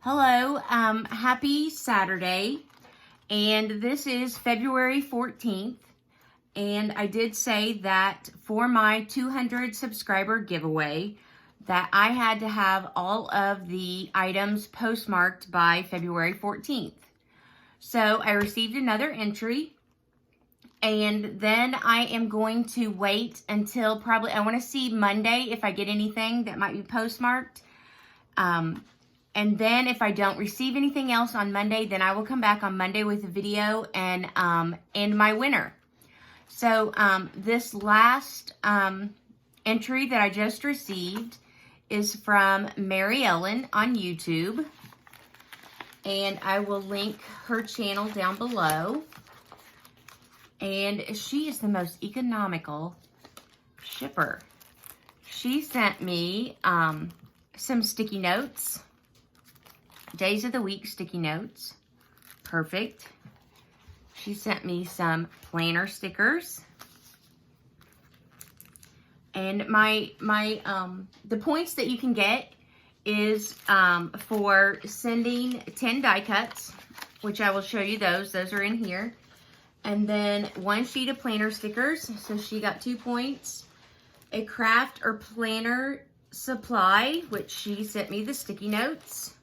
Hello, happy Saturday, and this is February 14th, and I did say that for my 200 subscriber giveaway that I had to have all of the items postmarked by February 14th. So I received another entry, and then I am going to wait until probably, I want to see Monday if I get anything that might be postmarked. And then if I don't receive anything else on Monday, then I will come back on Monday with a video and my winner. So this last entry that I just received is from Mary Ellen on YouTube. And I will link her channel down below. And she is the most economical shipper. She sent me some sticky notes. Days of the week sticky notes. Perfect. She sent me some planner stickers. And the points that you can get is for sending 10 die cuts, which I will show you those. Those are in here. And then 1 sheet of planner stickers. So she got 2 points. A craft or planner supply, which she sent me the sticky notes.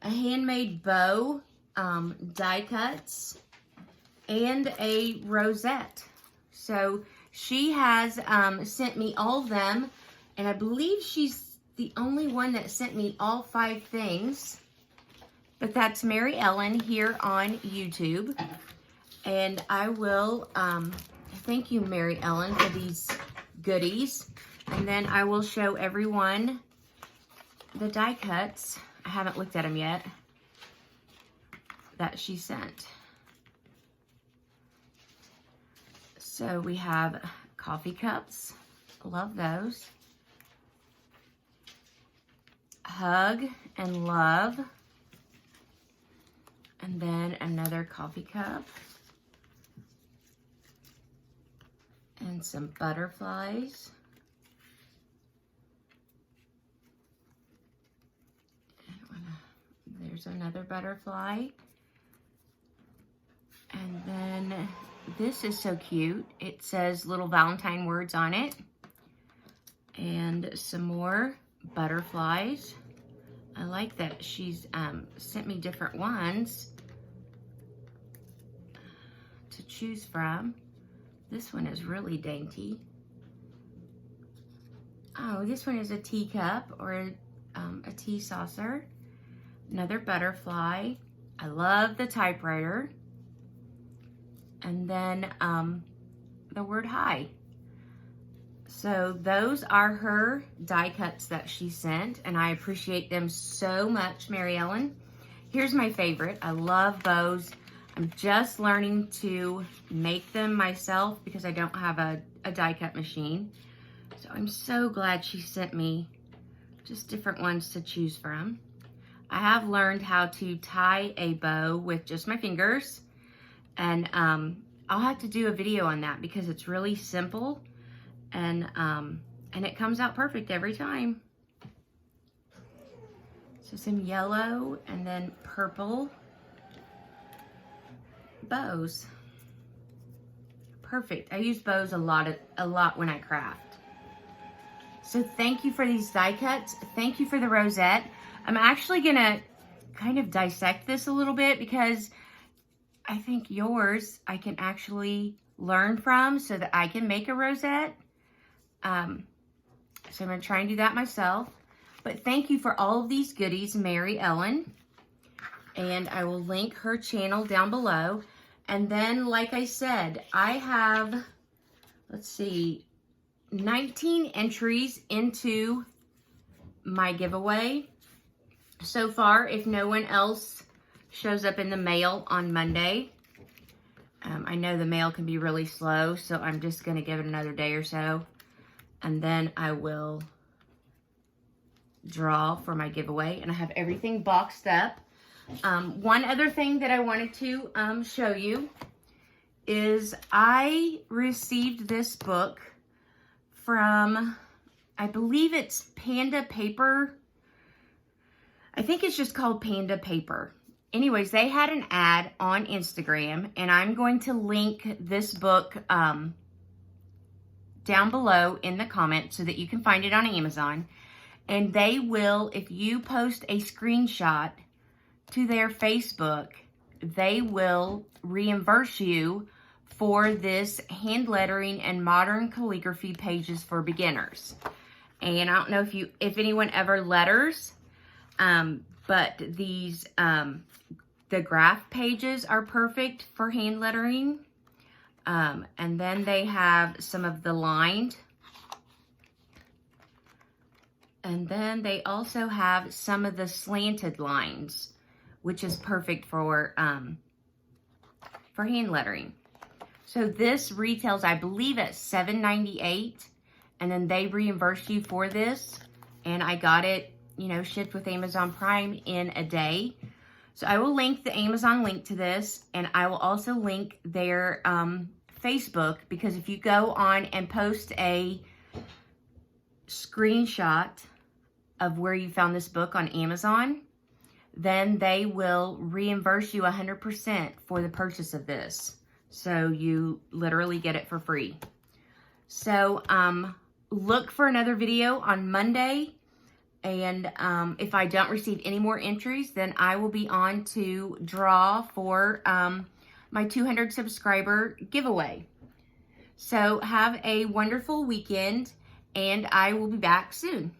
A handmade bow, die cuts, and a rosette. So she has sent me all of them, and I believe she's the only one that sent me all 5 things. But that's Mary Ellen here on YouTube. And I will thank you, Mary Ellen, for these goodies. And then I will show everyone the die cuts. I haven't looked at them yet, that she sent. So we have coffee cups. Love those. Hug and love. And then another coffee cup. And some butterflies. There's another butterfly. And then this is so cute. It says little Valentine words on it. And some more butterflies. I like that she's sent me different ones to choose from. This one is really dainty. Oh, this one is a teacup or a tea saucer. Another butterfly. I love the typewriter. And then the word hi. So those are her die cuts that she sent, and I appreciate them so much, Mary Ellen. Here's my favorite. I love bows. I'm just learning to make them myself because I don't have a die cut machine. So I'm so glad she sent me just different ones to choose from. I have learned how to tie a bow with just my fingers, and I'll have to do a video on that because it's really simple, and it comes out perfect every time. So some yellow and then purple bows. Perfect. I use bows a lot when I craft. So thank you for these die cuts. Thank you for the rosette. I'm actually gonna kind of dissect this a little bit because I think yours I can actually learn from so that I can make a rosette. So I'm gonna try and do that myself. But thank you for all of these goodies, Mary Ellen. And I will link her channel down below. And then, like I said, I have, let's see, 19 entries into my giveaway so far, if no one else shows up in the mail on Monday. I know the mail can be really slow, so I'm just going to give it another day or so. And then I will draw for my giveaway. And I have everything boxed up. One other thing that I wanted to show you is I received this book from, I believe it's Panda Paper I think it's just called Panda Paper. Anyways, they had an ad on Instagram, and I'm going to link this book down below in the comments so that you can find it on Amazon. And they will, if you post a screenshot to their Facebook, they will reimburse you for this hand lettering and modern calligraphy pages for beginners. And I don't know if anyone ever letters, but these the graph pages are perfect for hand lettering. And then they have some of the lined. And then they also have some of the slanted lines, which is perfect for hand lettering. So this retails, I believe, at $7.98, and then they reimburse you for this. And I got it, you know, shipped with Amazon Prime in a day. So I will link the Amazon link to this, and I will also link their Facebook, because if you go on and post a screenshot of where you found this book on Amazon, then they will reimburse you 100% for the purchase of this. So you literally get it for free. So look for another video on Monday. And if I don't receive any more entries, then I will be on to draw for my 200 subscriber giveaway. So have a wonderful weekend, and I will be back soon.